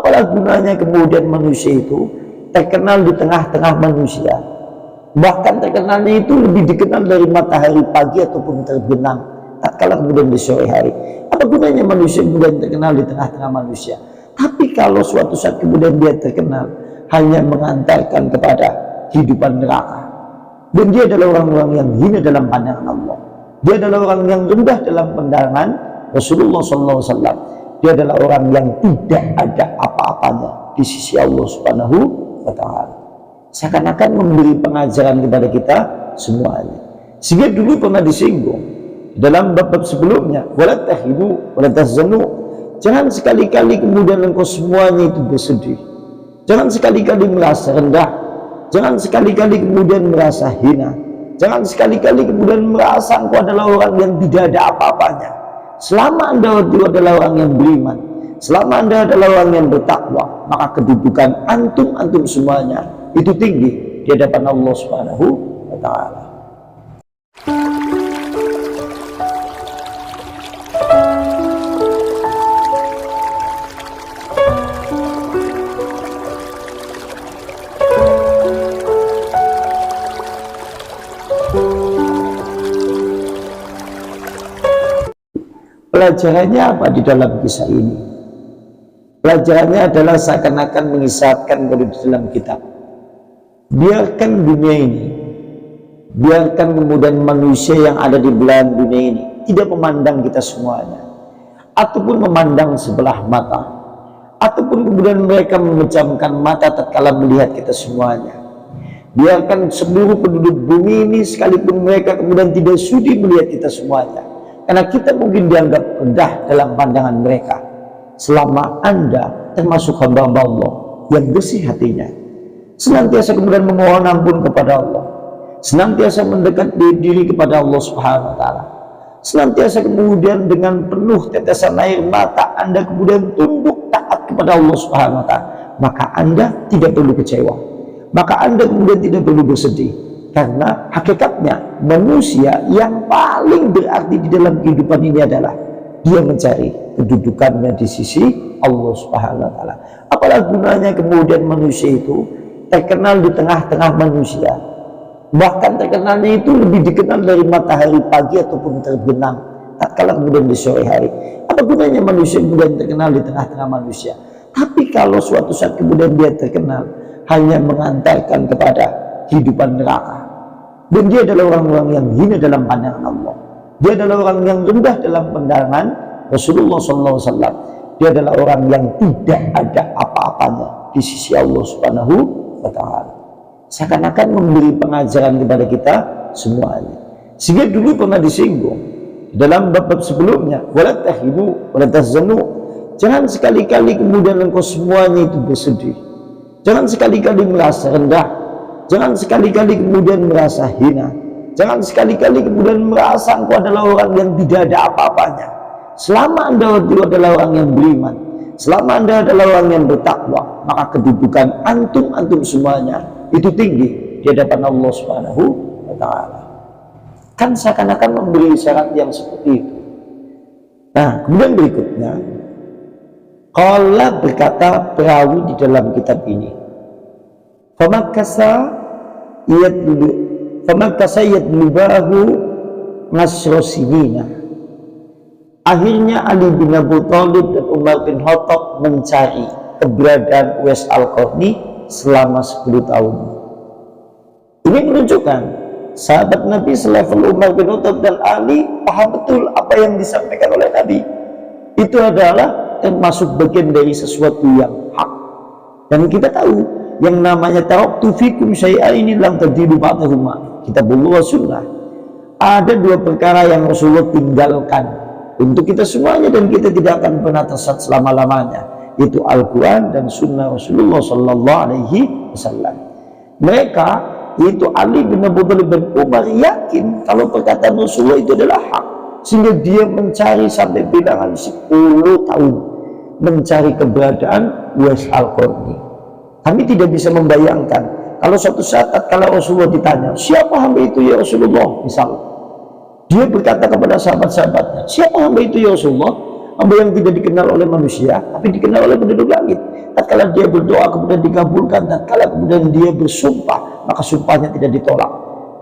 Apalah gunanya kemudian manusia itu terkenal di tengah-tengah manusia, bahkan terkenalnya itu lebih dikenal dari matahari pagi ataupun terbenam tatkala kemudian di sore hari. Apa gunanya manusia kemudian terkenal di tengah-tengah manusia, tapi kalau suatu saat kemudian dia terkenal hanya mengantarkan kepada kehidupan neraka, dan dia adalah orang-orang yang hina dalam pandangan Allah, dia adalah orang yang rendah dalam pandangan Rasulullah SAW, dia adalah orang yang tidak ada apa-apanya di sisi Allah Subhanahu wa Ta'ala. Seakan-akan memberi pengajaran kepada kita semuanya. Sehingga dulu pernah disinggung dalam bab sebelumnya, wala tahinu wala tahzanu, jangan sekali-kali kemudian engkau semuanya itu bersedih, jangan sekali-kali merasa rendah, jangan sekali-kali kemudian merasa hina, jangan sekali-kali kemudian merasa engkau adalah orang yang tidak ada apa-apanya. Selama Anda adalah orang yang beriman, selama Anda adalah orang yang bertakwa, maka kedudukan antum semuanya itu tinggi di hadapan Allah Subhanahu wa Ta'ala. Pelajarannya apa di dalam kisah ini? Pelajarannya adalah seakan-akan mengisahkan di dalam kitab, biarkan dunia ini, biarkan kemudian manusia yang ada di belahan dunia ini tidak memandang kita semuanya, ataupun memandang sebelah mata, ataupun kemudian mereka memejamkan mata tatkala melihat kita semuanya. Biarkan seluruh penduduk bumi ini sekalipun mereka kemudian tidak sudi melihat kita semuanya, karena kita mungkin dianggap rendah dalam pandangan mereka, selama Anda termasuk hamba-hamba Allah yang bersih hatinya, senantiasa kemudian memohon ampun kepada Allah, senantiasa mendekat diri kepada Allah Subhanahu wa Ta'ala, senantiasa kemudian dengan penuh tetesan air mata Anda kemudian tunduk taat kepada Allah Subhanahu wa Ta'ala, maka Anda tidak perlu kecewa, maka Anda kemudian tidak perlu bersedih. Karena hakikatnya manusia yang paling berarti di dalam kehidupan ini adalah dia mencari kedudukannya di sisi Allah Subhanahu wa Ta'ala. Apalah gunanya kemudian manusia itu terkenal di tengah-tengah manusia, bahkan terkenalnya itu lebih dikenal dari matahari pagi ataupun terbenam tatkala kemudian di sore hari. Apa gunanya manusia kemudian terkenal di tengah-tengah manusia, tapi kalau suatu saat kemudian dia terkenal hanya mengantarkan kepada kehidupan neraka, dan dia adalah orang-orang yang hina dalam pandangan Allah, dia adalah orang yang rendah dalam pandangan Rasulullah SAW, dia adalah orang yang tidak ada apa-apanya di sisi Allah Subhanahu wa Ta'ala. Seakan-akan memberi pengajaran kepada kita semuanya. Sehingga dulu pernah disinggung dalam bab sebelumnya, wala tahinu wala tahzanu, jangan sekali-kali kemudian engkau semuanya itu bersedih, jangan sekali-kali merasa rendah, jangan sekali-kali kemudian merasa hina, jangan sekali-kali kemudian merasa engkau adalah orang yang tidak ada apa-apanya. Selama Anda adalah orang yang beriman, selama Anda adalah orang yang bertakwa, maka kedudukan antum semuanya itu tinggi di hadapan Allah Subhanahu wa Ta'ala. Kan seakan-akan memberi syarat yang seperti itu. Nah, kemudian berikutnya, qala berkata perawi di dalam kitab ini, famakasa yatlubahu nasrosinina. Akhirnya Ali bin Abi Thalib dan Umar bin Khattab mencari keberadaan Uwais Al-Qarni selama 10 tahun. Ini menunjukkan sahabat Nabi selevel Umar bin Khattab dan Ali paham betul apa yang disampaikan oleh Nabi. Itu adalah termasuk bagian dari sesuatu yang hak. Dan kita tahu yang namanya taraktu fikum syai'an ini lam tadilu ba'dahuma, kitabullah wa sunnah. Ada dua perkara yang Rasulullah tinggalkan untuk kita semuanya dan kita tidak akan pernah tersesat selama-lamanya, yaitu Al-Quran dan Sunnah Rasulullah Sallallahu Alaihi Wasallam. Mereka, yaitu Ali bin Abi Thalib dan Umar, yakin kalau perkataan Rasulullah itu adalah hak, sehingga dia mencari sampai bilangan 10 tahun mencari keberadaan Uwais Al-Qarni. Kami tidak bisa membayangkan kalau suatu saat kalau Rasulullah ditanya, siapa hamba itu ya Rasulullah, misalnya dia berkata kepada sahabat-sahabatnya, siapa hamba itu ya Rasulullah? Hamba yang tidak dikenal oleh manusia, tapi dikenal oleh penduduk langit. tatkala dia berdoa kemudian dikabulkan, tatkala kemudian dia bersumpah maka sumpahnya tidak ditolak.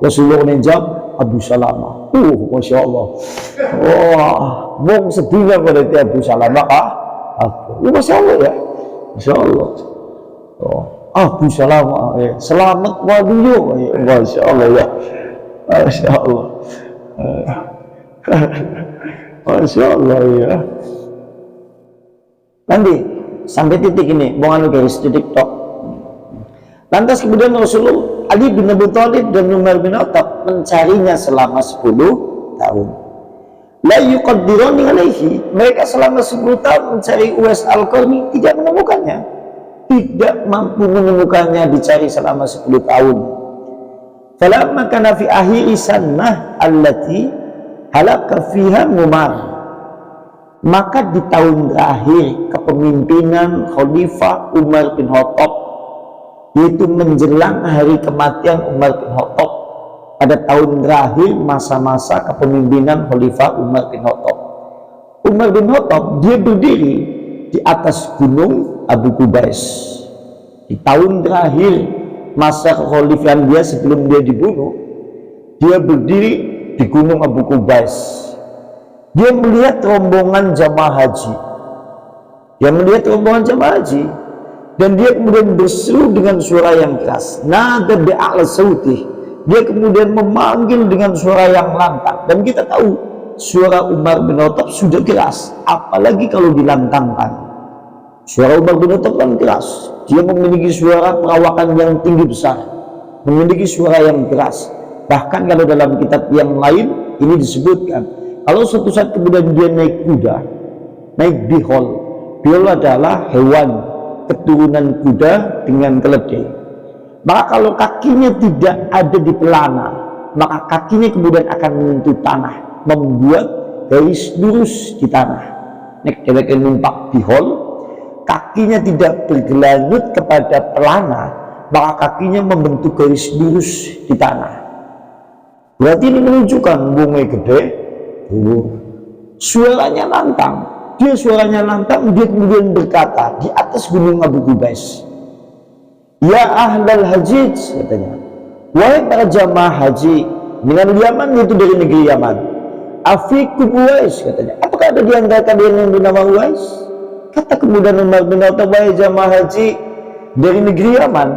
Rasulullah menjawab Abu Salamah. Masya Allah. Wah, mau sedihnya pada Abu Salamah Masya Allah ya. Masya Allah. Abu Salamah selamat wadiyo. Masya Allah ya. Masya Allah. Masya Allah ya. Nanti sampai titik ini, bukan garis titik tok. Lantas kemudian Rasulullah, Ali bin Abi Thalib dan Umar bin Khattab mencarinya selama 10 tahun. La yuqaddirani alaihi, mereka selama 10 tahun mencari Uwais Al-Qarni, tidak menemukannya, tidak mampu menemukannya, dicari selama 10 tahun. Falamma kana fi akhir sanah allati halaka fiha Umar, maka di tahun terakhir kepemimpinan Khalifah Umar bin Khattab, yaitu menjelang hari kematian Umar bin Khattab, pada tahun terakhir masa-masa kepemimpinan Khalifah Umar bin Khattab. Umar bin Khattab dia berdiri di atas gunung Abu Qubais. Di tahun terakhir masa kekhalifahan dia sebelum dia dibunuh, dia berdiri di gunung Abu Qubais. Dia melihat rombongan jamaah haji. Dan dia kemudian berseru dengan suara yang keras. Nada bi'a'la sautih. Dia kemudian memanggil dengan suara yang lantang. Dan kita tahu suara Umar bin Khattab sudah keras, apalagi kalau dilantangkan. Suara Umar bin Khattab kan keras. Dia memiliki suara perawakan yang tinggi besar, memiliki suara yang keras. Bahkan kalau dalam kitab yang lain ini disebutkan, kalau suatu saat kemudian dia naik kuda, naik bihol. Bihol adalah hewan keturunan kuda dengan keledai. Maka kalau kakinya tidak ada di pelana, maka kakinya kemudian akan menyentuh tanah, membuat garis lurus di tanah. Nek dheweke numpak bihol, kakinya tidak bergelanjut kepada pelana, maka kakinya membentuk garis lurus di tanah. Berarti ini menunjukkan bunga gede, suaranya lantang. Dia suaranya lantang, dia kemudian berkata di atas gunung Abu Qubais, ya ahlal hajij, katanya, wahai para jamaah haji dengan Yaman, yaitu dari negeri Yaman, afikum Uwais, katanya, apakah ada di antara kalian yang bernama Uwais? Kata kemudian Umar bin Khattab, wahai jamaah haji dari negeri Yaman,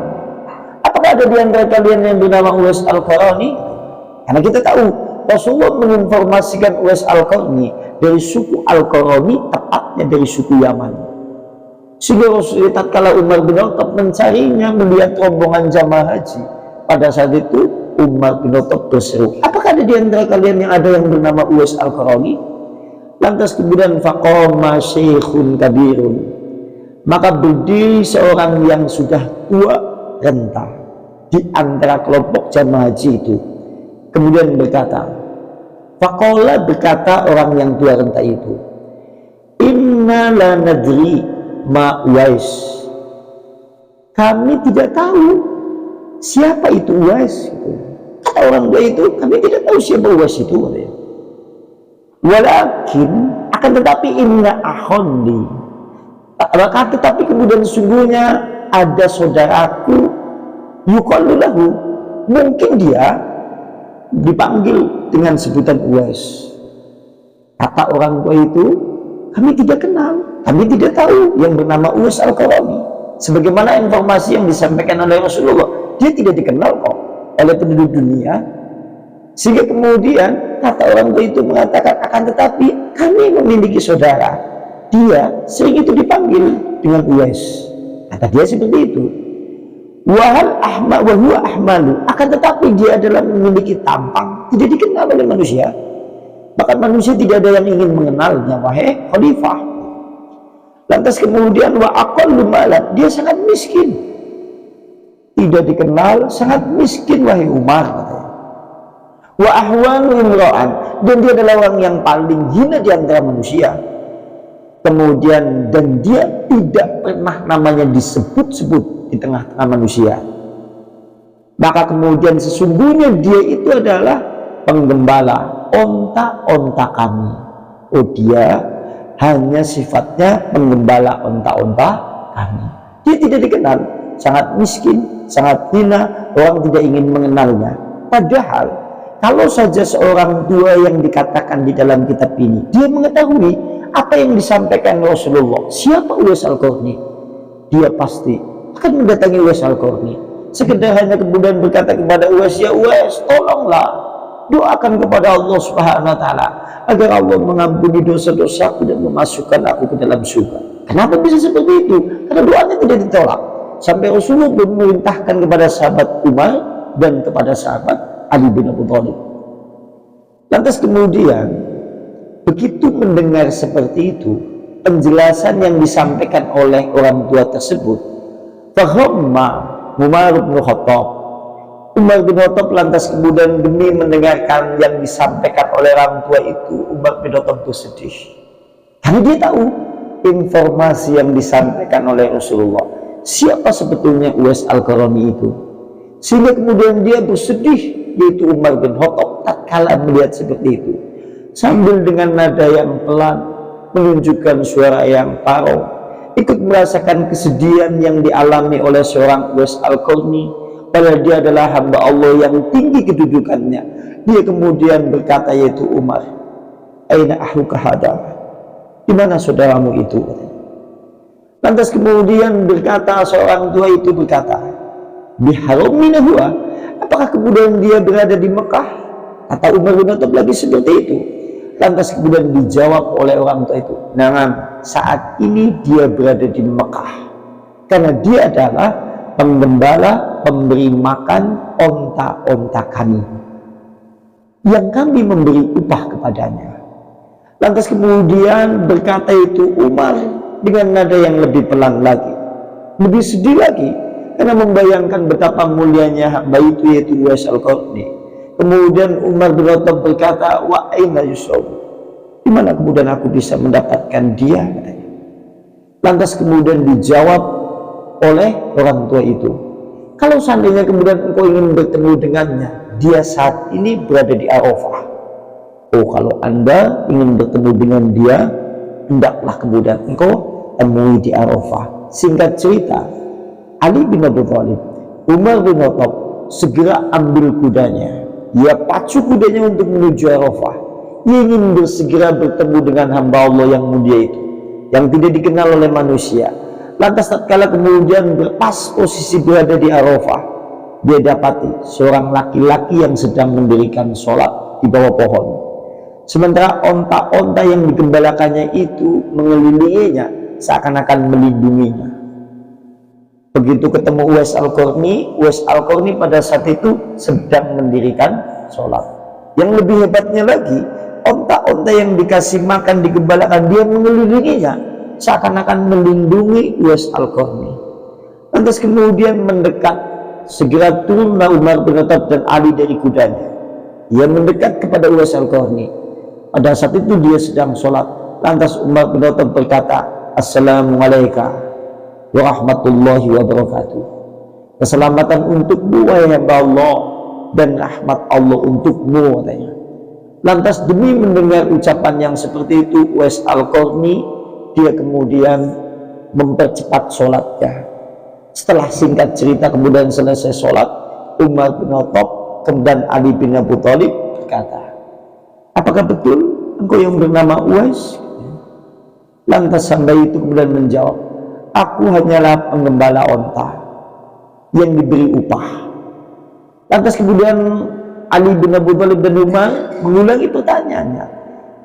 apakah ada di antara kalian yang bernama Uwais Al-Qarni? Karena kita tahu Rasulullah menginformasikan Uwais Al-Qarni dari suku Al-Qarni, tepatnya dari suku Yaman. Sehingga Rasulullah tatkala Umar bin Khattab mencarinya, melihat rombongan jamaah haji, pada saat itu Umar bin Khattab berseru, apakah ada di antara kalian yang ada yang bernama Uwais Al-Qarni? Lantas kemudian faqama syekhun kabirun, maka berdiri seorang yang sudah tua renta di antara kelompok jamaah haji itu, kemudian berkata, faqala, berkata orang yang tua renta itu, inna la nadri ma Uwais, kami tidak tahu siapa itu Uwais. Kata orang tua itu, kami tidak tahu siapa Uwais itu. Walakin, akan tetapi inna akhondi, akan tetapi kemudian sungguhnya ada saudaraku, yuqalu lahu, mungkin dia dipanggil dengan sebutan Uwais. Kata orang tua itu, kami tidak kenal, kami tidak tahu yang bernama Uwais Al-Qarni. Sebagaimana informasi yang disampaikan oleh Rasulullah, dia tidak dikenal kok oleh penduduk dunia. Sehingga kemudian kata orang tua itu mengatakan, akan tetapi kami memiliki saudara, dia sering itu dipanggil dengan Uwais. Kata dia seperti itu. Wahal ahma wa huwa ahmalu, akan tetapi dia adalah memiliki tampang, tidak dikenal oleh manusia. Bahkan manusia tidak ada yang ingin mengenalnya, wahai khalifah. Lantas kemudian wa aqallu malan, dia sangat miskin, tidak dikenal, sangat miskin wahai Umar, katanya. Wa ahwanu imra'an, dan dia adalah orang yang paling hina di antara manusia. Kemudian dan dia tidak pernah namanya disebut-sebut di tengah-tengah manusia. Maka kemudian sesungguhnya dia itu adalah penggembala onta-onta kami. Oh, dia hanya sifatnya penggembala onta-onta kami. Dia Dia tidak dikenal, sangat miskin, sangat hina, orang tidak ingin mengenalnya. Padahal kalau saja seorang tua yang dikatakan di dalam kitab ini, dia mengetahui apa yang disampaikan Rasulullah, siapa Uwais Al-Qarni, dia pasti akan mendatangi Uwais Al-Qarni. Sekedar hanya kemudian berkata kepada Uwais, ya Uwais, tolonglah doakan kepada Allah Subhanahu wa taala agar Allah mengampuni dosa-dosaku dan memasukkan aku ke dalam surga. Kenapa bisa seperti itu? Karena doanya tidak ditolak. Sampai Rasulullah memerintahkan kepada sahabat Umar dan kepada sahabat Ali bin Abi Thalib. Lantas kemudian begitu mendengar seperti itu, penjelasan yang disampaikan oleh orang tua tersebut, fahamma Umar bin Khattab. Umar bin Khattab lantas kemudian demi mendengarkan yang disampaikan oleh orang tua itu, Umar bin Khattab bersedih. Karena dia tahu informasi yang disampaikan oleh Rasulullah, siapa sebetulnya Uwais Al-Qarni itu. Sehingga kemudian dia bersedih, yaitu Umar bin Khattab tatkala melihat seperti itu. Sambil dengan nada yang pelan, menunjukkan suara yang parau, ikut merasakan kesedihan yang dialami oleh seorang Uwais Al-Qarni. Padahal dia adalah hamba Allah yang tinggi kedudukannya. Dia kemudian berkata, yaitu Umar, aina ahluka hada, di mana saudaramu itu? Lantas kemudian berkata, seorang tua itu berkata, biharamina huwa, apakah kemudian dia berada di Mekah? Kata Umar bin Khattab lagi seperti itu. Lantas kemudian dijawab oleh orang tua itu, nah, saat ini dia berada di Mekah karena dia adalah penggembala, pemberi makan onta-onta kami yang kami memberi upah kepadanya. Lantas kemudian berkata itu Umar dengan nada yang lebih pelan lagi, lebih sedih lagi, karena membayangkan betapa mulianya hamba itu, yaitu Uwais Al-Qarni. Kemudian Umar bin Khattab berkata, wa aina yusab, di mana kemudian aku bisa mendapatkan dia? Lantas kemudian dijawab oleh orang tua itu, kalau seandainya kemudian engkau ingin bertemu dengannya, dia saat ini berada di Arafah. Oh, kalau anda ingin bertemu dengan dia, hendaklah kemudian engkau temui di Arafah. Singkat cerita, Ali bin Abi Thalib, Umar bin Khattab segera ambil kudanya, ia pacu kudanya untuk menuju Arafah. Ia ingin bersegera bertemu dengan hamba Allah yang mulia itu, yang tidak dikenal oleh manusia. Lantas tatkala kemudian berpas posisi berada di Arafah, dia dapati seorang laki-laki yang sedang mendirikan sholat di bawah pohon. Sementara onta-onta yang digembalakannya itu mengelilinginya, seakan-akan melindunginya. Begitu ketemu Uwais Al-Qarni, Uwais Al-Qarni pada saat itu sedang mendirikan sholat. Yang lebih hebatnya lagi, onta-onta yang dikasih makan digembalakan, dia mengelilinginya, seakan-akan melindungi Uwais Al-Qarni. Lantas kemudian mendekat, segera turunlah Umar bin Khattab dan Ali dari kudanya. Ia mendekat kepada Uwais Al-Qarni. Pada saat itu dia sedang sholat. Lantas Umar bin Khattab berkata, Assalamualaikum warahmatullahi wabarakatuh. Keselamatan untukmu wahai hamba Allah, dan rahmat Allah untukmu, katanya. Lantas demi mendengar ucapan yang seperti itu, Uwais Al-Qarni dia kemudian mempercepat sholatnya. Setelah singkat cerita kemudian selesai sholat, Umar bin Khattab dan Ali bin Abi Thalib berkata, apakah betul engkau yang bernama Uwais? Lantas hamba itu kemudian menjawab, aku hanyalah penggembala onta yang diberi upah. Lantas kemudian Ali bin Abi Thalib dan Umar mengulangi pertanyaannya,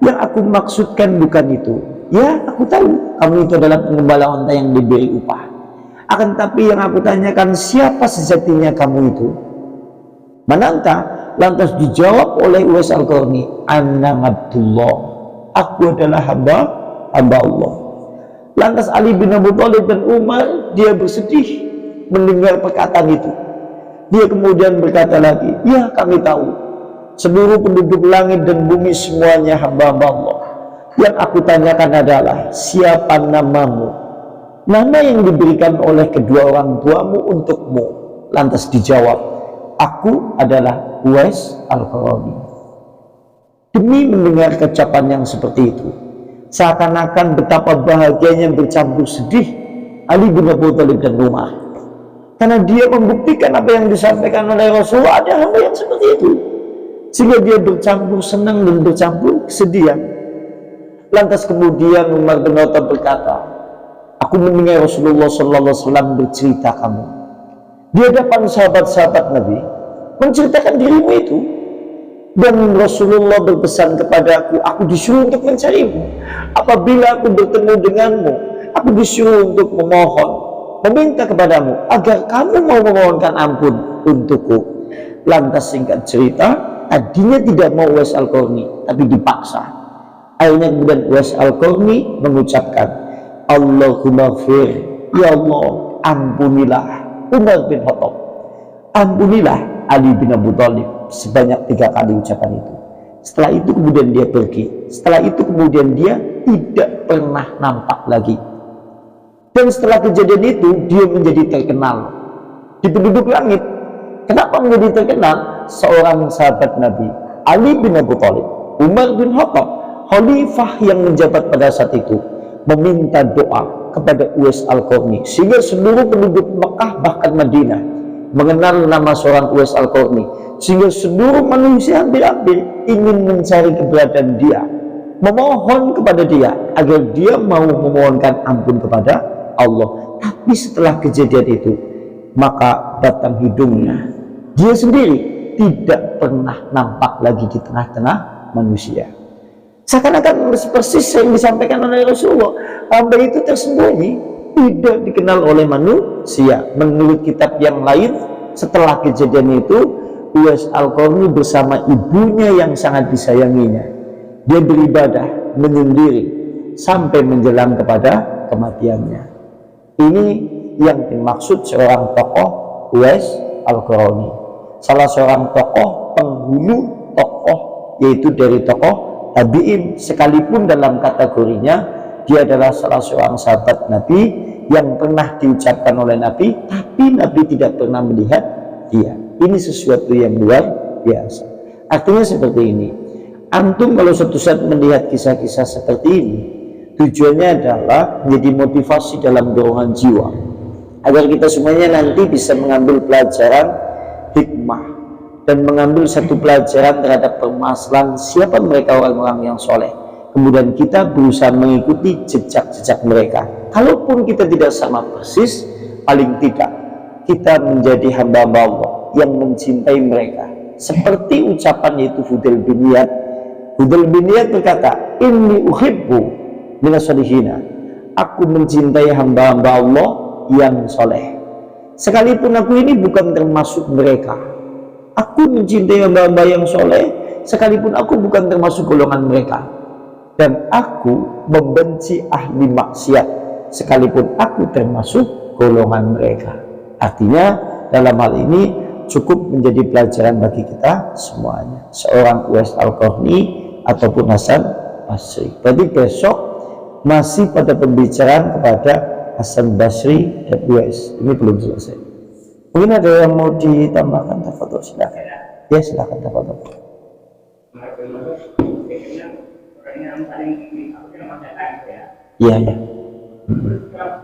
yang aku maksudkan bukan itu. Ya, aku tahu kamu itu adalah penggembala onta yang diberi upah. Akan tapi yang aku tanyakan, siapa sejatinya kamu itu? Mananta? Lantas dijawab oleh Uwais Al-Qarni, Ana Abdullah, aku adalah hamba Allah. Lantas Ali bin Abi Thalib dan Umar dia bersedih mendengar perkataan itu. Dia kemudian berkata lagi, ya kami tahu seluruh penduduk langit dan bumi semuanya hamba-hamba Allah. Yang aku tanyakan adalah, siapa namamu? Nama yang diberikan oleh kedua orang tuamu untukmu. Lantas dijawab, aku adalah Uwais Al-Qarni. Demi mendengar kecapan yang seperti itu, seakan-akan betapa bahagianya bercampur sedih Ali bin Abi Thalib dan Umar. Karena dia membuktikan apa yang disampaikan oleh Rasulullah, ada hamba yang seperti itu. Sehingga dia bercampur senang dan bercampur kesedihan. Lantas kemudian Umar bin Khattab berkata, aku mendengar Rasulullah SAW bercerita kamu di hadapan sahabat-sahabat Nabi, menceritakan dirimu itu. Dan Rasulullah berpesan kepada aku disuruh untuk mencarimu. Apabila aku bertemu denganmu, aku disuruh untuk memohon, meminta kepadamu agar kamu mau memohonkan ampun untukku. Lantas singkat cerita, tadinya tidak mau Uwais Al-Qarni, tapi dipaksa. Akhirnya kemudian Uwais Al-Qarni mengucapkan, Allahumma gfir, ya Allah, ampunilah Umar bin Khattab, ampunilah Ali bin Abi Thalib, sebanyak 3 kali ucapan itu. Setelah itu kemudian dia pergi. Setelah itu kemudian dia tidak pernah nampak lagi. Dan setelah kejadian itu dia menjadi terkenal di penduduk langit. Kenapa menjadi terkenal? Seorang sahabat Nabi, Ali bin Abi Thalib, Umar bin Khattab, khalifah yang menjabat pada saat itu, meminta doa kepada Uwais Al-Qarni, sehingga seluruh penduduk Mekah bahkan Madinah mengenal nama seorang Uwais Al-Qarni, sehingga seluruh manusia hampir-hampir ingin mencari keberadaan dia, memohon kepada dia agar dia mau memohonkan ampun kepada Allah. Tapi setelah kejadian itu, maka batang hidungnya dia sendiri tidak pernah nampak lagi di tengah-tengah manusia. Seakan-akan persis yang disampaikan oleh Rasulullah, hamba itu tersembunyi, tidak dikenal oleh manusia. Menurut kitab yang lain, setelah kejadian itu Uwais Al-Qarni bersama ibunya yang sangat disayanginya, dia beribadah menyendiri sampai menjelang kepada kematiannya. Ini yang dimaksud seorang tokoh Uwais Al-Qarni, salah seorang tokoh penghulu tokoh, yaitu dari tokoh tabi'in, sekalipun dalam kategorinya dia adalah salah seorang sahabat Nabi yang pernah diucapkan oleh Nabi, tapi Nabi tidak pernah melihat dia. Ini sesuatu yang luar biasa. Artinya seperti ini, antum kalau suatu saat melihat kisah-kisah seperti ini, tujuannya adalah menjadi motivasi dalam dorongan jiwa, agar kita semuanya nanti bisa mengambil pelajaran hikmah dan mengambil satu pelajaran terhadap permasalahan siapa mereka orang-orang yang soleh. Kemudian kita berusaha mengikuti jejak-jejak mereka. Kalaupun kita tidak sama persis, paling tidak kita menjadi hamba-hamba Allah yang mencintai mereka. Seperti ucapan yaitu Fudail bin Iyad. Fudail bin Iyad berkata, inni uhibbu minas solihina, aku mencintai hamba-hamba Allah yang soleh. Sekalipun aku ini bukan termasuk mereka, aku mencintai hamba-hamba yang soleh, sekalipun aku bukan termasuk golongan mereka. Dan aku membenci ahli maksiat, sekalipun aku termasuk golongan mereka. Artinya dalam hal ini cukup menjadi pelajaran bagi kita semuanya, seorang Uwais Al-Qarni ataupun Hasan Basri. Berarti besok masih pada pembicaraan kepada Hasan Basri dan Uwais. Ini belum selesai. Mungkin ada yang mau ditambahkan, tafadhol, silakan. Ya, silakan, tafadhol. Iya, ya.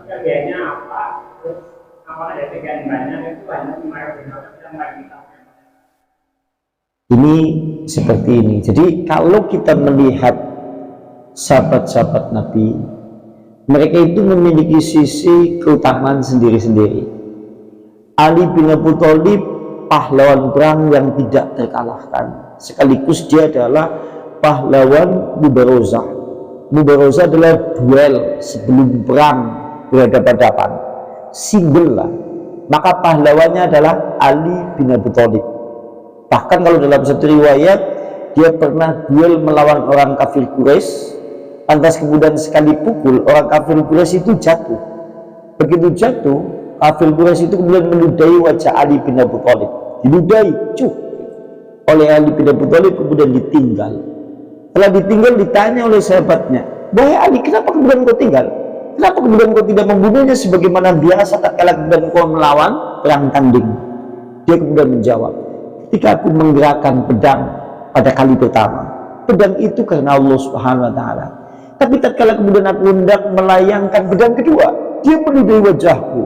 Kerjanya apa? Terus apa ada sekian banyak itu banyak Ini seperti ini. Jadi kalau kita melihat sahabat-sahabat Nabi, mereka itu memiliki sisi keutamaan sendiri-sendiri. Ali bin Abi Thalib pahlawan perang yang tidak terkalahkan, sekaligus dia adalah pahlawan mubarozah. Mubarozah adalah duel sebelum perang berhadapan-hadapan, single lah. Maka pahlawannya adalah Ali bin Abi Thalib. Bahkan kalau dalam satu riwayat, dia pernah duel melawan orang kafir Quraisy, lantas kemudian sekali pukul orang kafir Quraisy itu jatuh. Begitu jatuh, kafir Quraisy itu kemudian meludahi wajah Ali bin Abi Thalib, diludahi oleh Ali bin Abi Thalib, kemudian ditinggal. Setelah ditinggal, ditanya oleh sahabatnya, wahai Ali, kenapa kemudian kau tinggal? Kenapa kemudian kau tidak membunuhnya sebagaimana biasa tatkala kemudian kau melawan perang tanding? Dia kemudian menjawab, ketika aku menggerakkan pedang pada kali pertama, pedang itu karena Allah Subhanahu wa Ta'ala. Tapi tatkala kemudian aku hendak melayangkan pedang kedua, dia menudai wajahku,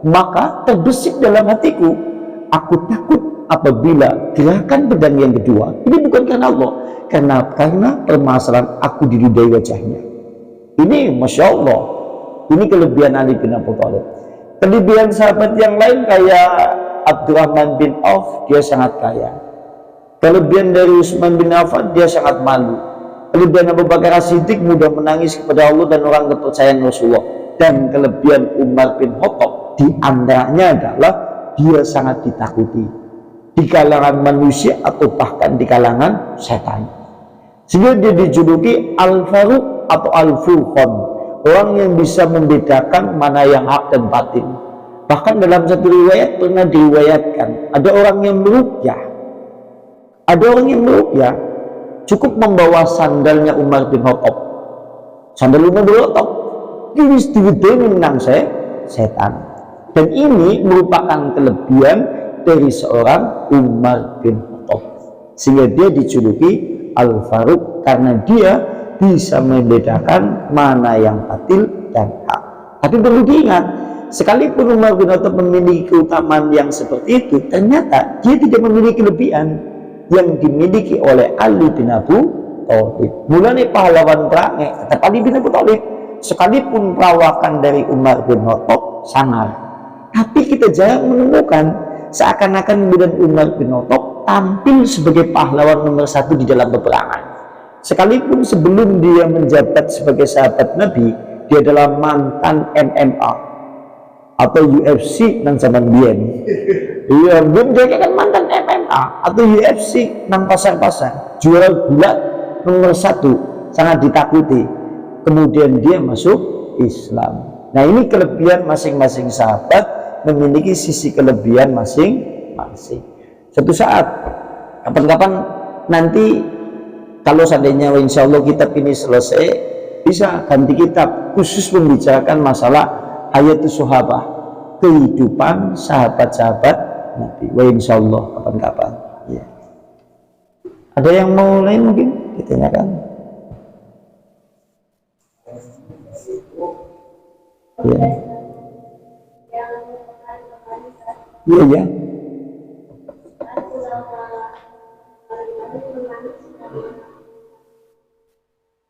maka terbesit dalam hatiku, aku takut apabila gerakan pedang yang kedua, ini bukan karena Allah, karena permasalahan aku dinudai wajahnya. Ini Masya Allah, ini kelebihan Ali bin Abi Thalib. Kelebihan sahabat yang lain kayak Abdurrahman bin Auf, dia sangat kaya. Kelebihan dari Utsman bin Affan, dia sangat malu. Kelebihan Abu Bakar As-Siddiq mudah menangis kepada Allah dan orang kepercayaan Rasulullah. Dan kelebihan Umar bin Khattab di antaranya adalah dia sangat ditakuti di kalangan manusia atau bahkan di kalangan setan, sehingga dia dijuluki Al-Faruq atau Al-Furqan, orang yang bisa membedakan mana yang hak dan batil. Bahkan dalam satu riwayat pernah diriwayatkan ada orang yang meruqyah, cukup membawa sandalnya Umar bin Khattab, sandal Umar bin Khattab ini menang setan. Dan ini merupakan kelebihan dari seorang Umar bin Khattab, sehingga dia dijuluki Al-Faruq karena dia bisa membedakan mana yang batil dan hak. Tapi perlu diingat, sekalipun Umar bin Khattab memiliki keutamaan yang seperti itu, ternyata dia tidak memiliki kelebihan yang dimiliki oleh Ali bin Abi Thalib. Mulanya pahlawan perang, kata Ali bin Abi Thalib, sekalipun perawakan dari Umar bin Khattab sangar, tapi kita jarang menemukan seakan-akan kemudian Umar bin Khattab tampil sebagai pahlawan nomor satu di dalam peperangan. Sekalipun sebelum dia menjabat sebagai sahabat Nabi, dia adalah mantan MMA atau UFC nang zaman biyen. Iya, dia kan mantan MMA atau UFC nang pasar-pasar, juara gulat nomor satu, sangat ditakuti. Kemudian dia masuk Islam. Nah, ini kelebihan masing-masing sahabat, memiliki sisi kelebihan masing-masing. Suatu saat, kapan-kapan nanti kalau seandainya insya Allah kitab ini selesai, bisa ganti kitab khusus membicarakan masalah hayatus sahabah, kehidupan sahabat-sahabat Nabi. Wah, insya Allah kapan-kapan. Ya. Ada yang mau lain mungkin ditanyakan? Ya. Iya ya.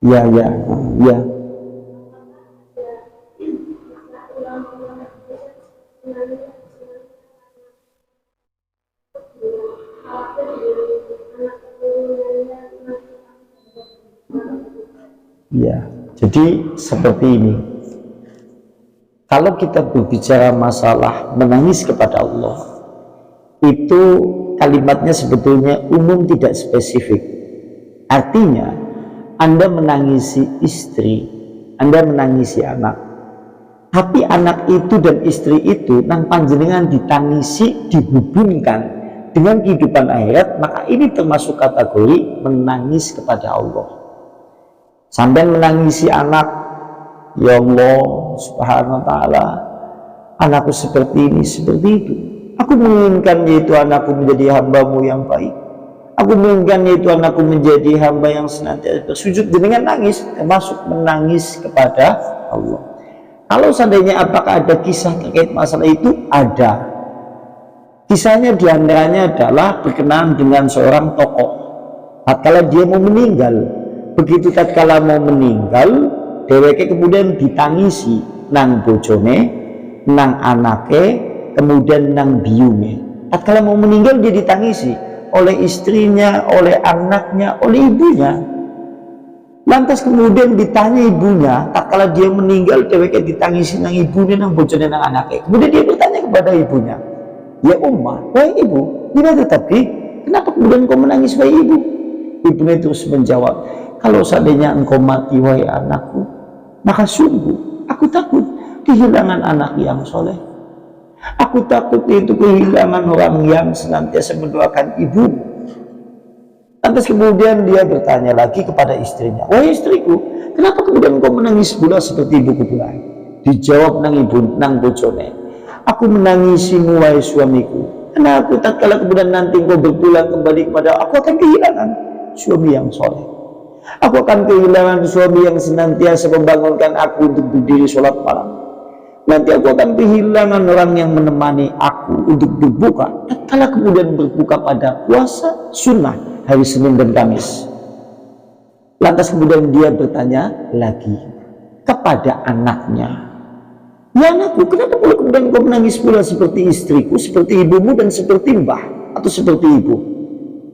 Ya ya ya. Ya, jadi seperti ini. Kalau kita berbicara masalah menangis kepada Allah, itu kalimatnya sebetulnya umum, tidak spesifik. Artinya, Anda menangisi istri, Anda menangisi anak, tapi anak itu dan istri itu nang panjenengan ditangisi, dihubungkan dengan kehidupan akhirat, maka ini termasuk kategori menangis kepada Allah. Sampai menangisi anak, ya Allah subhanahu wa ta'ala, anakku seperti ini, seperti itu. Aku menginginkan yaitu anakku menjadi hambamu yang baik. Aku menginginkan yaitu anakku menjadi hamba yang senantiasa bersujud dengan nangis, termasuk menangis kepada Allah. Kalau seandainya apakah ada kisah terkait masalah itu? Ada. Kisahnya diantaranya adalah berkenaan dengan seorang tokoh. Tatkala dia mau meninggal, begitu tatkala mau meninggal, dheweke kemudian ditangisi nang bojone, nang anake, kemudian nang biyune. Tatkala mau meninggal dia ditangisi oleh istrinya, oleh anaknya, oleh ibunya. Lantas kemudian ditanya ibunya, tatkala dia meninggal dheweke ditangisi nang ibunya, nang bojone, nang anake. Kemudian dia bertanya kepada ibunya, ya Ummah, wahai ibu, bila tetapi kenapa kemudian kau menangis wahai ibu? Ibunya terus menjawab, kalau seandainya engkau mati wahai anakku, maka sungguh aku takut kehilangan anak yang soleh. Aku takut itu kehilangan orang yang senantiasa mendoakan ibu. Lantas kemudian dia bertanya lagi kepada istrinya, wahai istriku, kenapa kemudian kau menangis pula seperti ibuku pula? Dijawab nang ibu, nang bojone, aku menangisimu wahai suamiku, karena aku tak kala kemudian nanti kau berpulang kembali kepada aku akan kehilangan suami yang soleh. Aku akan kehilangan suami yang senantiasa membangunkan aku untuk berdiri sholat malam. Nanti aku akan kehilangan orang yang menemani aku untuk berbuka. Tatkala kemudian berbuka pada puasa sunnah hari Senin dan Kamis. Lantas kemudian dia bertanya lagi kepada anaknya, ya anakku, kenapa pula kemudian kau menangis pula seperti istriku, seperti ibumu, dan seperti mbah atau seperti ibu?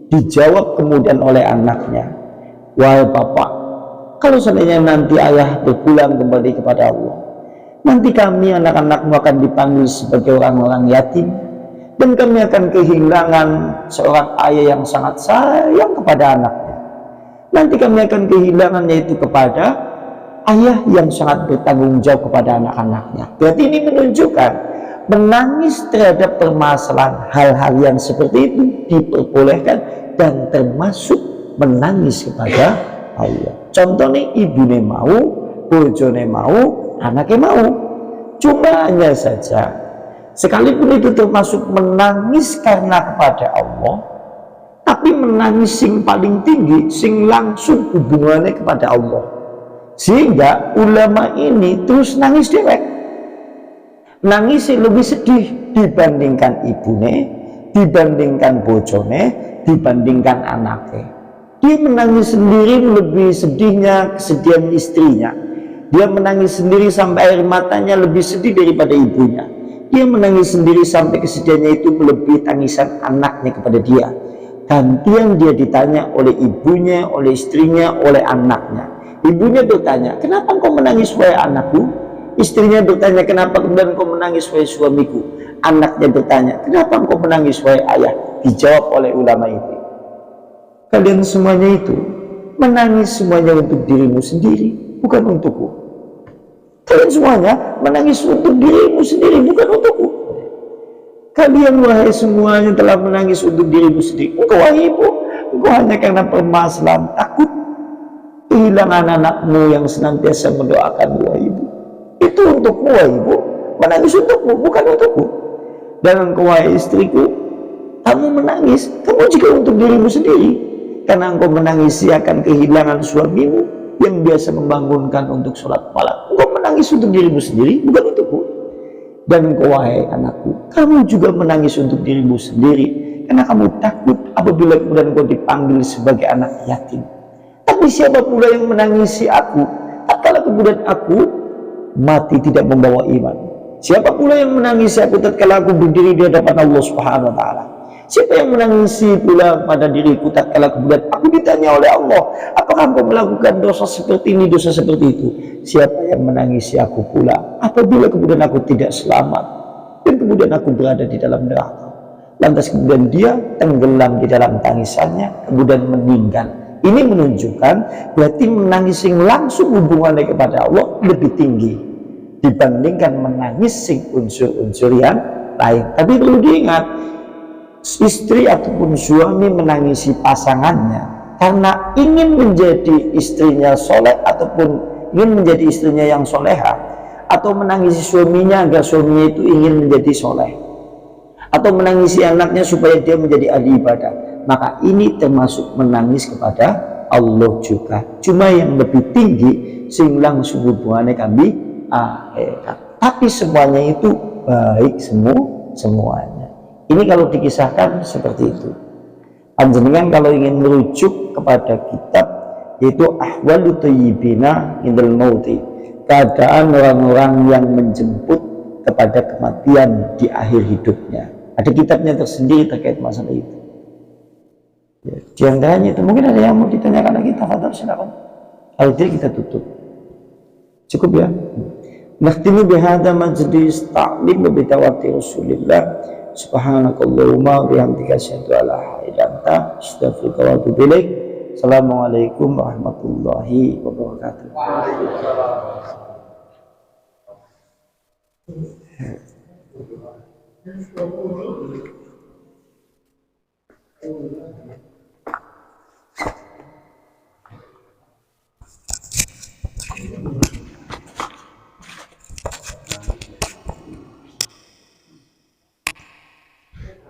Dijawab kemudian oleh anaknya, wahai bapak, kalau seandainya nanti ayah berpulang kembali kepada Allah, nanti kami anak-anakmu akan dipanggil sebagai orang-orang yatim, dan kami akan kehilangan seorang ayah yang sangat sayang kepada anaknya. Nanti kami akan kehilangan yaitu kepada ayah yang sangat bertanggung jawab kepada anak-anaknya. Berarti ini menunjukkan menangis terhadap permasalahan hal-hal yang seperti itu diperbolehkan, dan termasuk menangis kepada Allah. Contohnya ibune mau, bojone mau, anaknya mau. Cuma hanya saja, sekalipun itu termasuk menangis karena kepada Allah, tapi menangis sing paling tinggi, sing langsung hubungannya kepada Allah, sehingga ulama ini terus nangis dewek. Nangis lebih sedih dibandingkan ibune, dibandingkan bojone, dibandingkan anaknya. Dia menangis sendiri lebih sedihnya kesedihan istrinya. Dia menangis sendiri sampai air matanya lebih sedih daripada ibunya. Dia menangis sendiri sampai kesedihannya itu melebihi tangisan anaknya kepada dia. Gantian dia ditanya oleh ibunya, oleh istrinya, oleh anaknya. Ibunya bertanya, kenapa engkau menangis wahai anakku? Istrinya bertanya, kenapa kemudian engkau menangis wahai suamiku? Anaknya bertanya, kenapa engkau menangis wahai ayah? Dijawab oleh ulama itu, kalian semuanya itu menangis semuanya untuk dirimu sendiri, bukan untukku. Kalian semuanya menangis untuk dirimu sendiri, bukan untukku. Kalian wahai semuanya telah menangis untuk dirimu sendiri. Engkau wahai ibu, engkau hanya karena permasalahan takut kehilangan anakmu yang senantiasa mendoakan wahai ibu. Itu untukmu wahai ibu, menangis untukmu, bukan untukku. Dan engkau wahai istriku, kamu menangis, kamu juga untuk dirimu sendiri, karena engkau menangisi akan kehilangan suamimu yang biasa membangunkan untuk sholat malam. Engkau menangis untuk dirimu sendiri, bukan untukku. Dan engkau wahai anakku, kamu juga menangis untuk dirimu sendiri, karena kamu takut apabila kemudian engkau dipanggil sebagai anak yatim. Tapi siapa pula yang menangisi aku tatkala kemudian aku mati tidak membawa iman? Siapa pula yang menangisi aku tatkala aku berdiri di hadapan Allah Subhanahu wa taala? Siapa yang menangisi pula pada diriku tatkala kemudian aku ditanya oleh Allah, apakah engkau melakukan dosa seperti ini, dosa seperti itu? Siapa yang menangisi aku pula apabila kemudian aku tidak selamat dan kemudian aku berada di dalam neraka? Lantas kemudian dia tenggelam di dalam tangisannya, kemudian meninggal. Ini menunjukkan berarti menangis yang langsung hubungannya kepada Allah lebih tinggi dibandingkan menangis sing unsur-unsur yang lain. Tapi perlu diingat, istri ataupun suami menangisi pasangannya karena ingin menjadi istrinya soleh ataupun ingin menjadi istrinya yang soleha, atau menangisi suaminya agar suaminya itu ingin menjadi soleh, atau menangisi anaknya supaya dia menjadi ahli ibadah, maka ini termasuk menangis kepada Allah juga. Cuma yang lebih tinggi sing langsung hubungannya kami akhirat. Tapi semuanya itu baik semuanya. Ini kalau dikisahkan seperti itu. Panjenengan kalau ingin merujuk kepada kitab yaitu Ahwalut Thayyibina Indal Mauti, keadaan orang-orang yang menjemput kepada kematian di akhir hidupnya. Ada kitabnya tersendiri terkait masalah itu. Ya, di antaranya itu mungkin ada yang mau ditanyakan lagi, tafadhol silakan. Kalau tidak kita tutup. Cukup ya. Nakhtimu bihadza majlis ta'lim bi tawati Rasulillah. Subhanakallahumma wa bihamdika asyhadu an la ilaha illa anta astaghfiruka wa atubu ilaik. Assalamualaikum warahmatullahi wabarakatuh.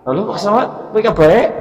Halo Pak Samad, baik baik.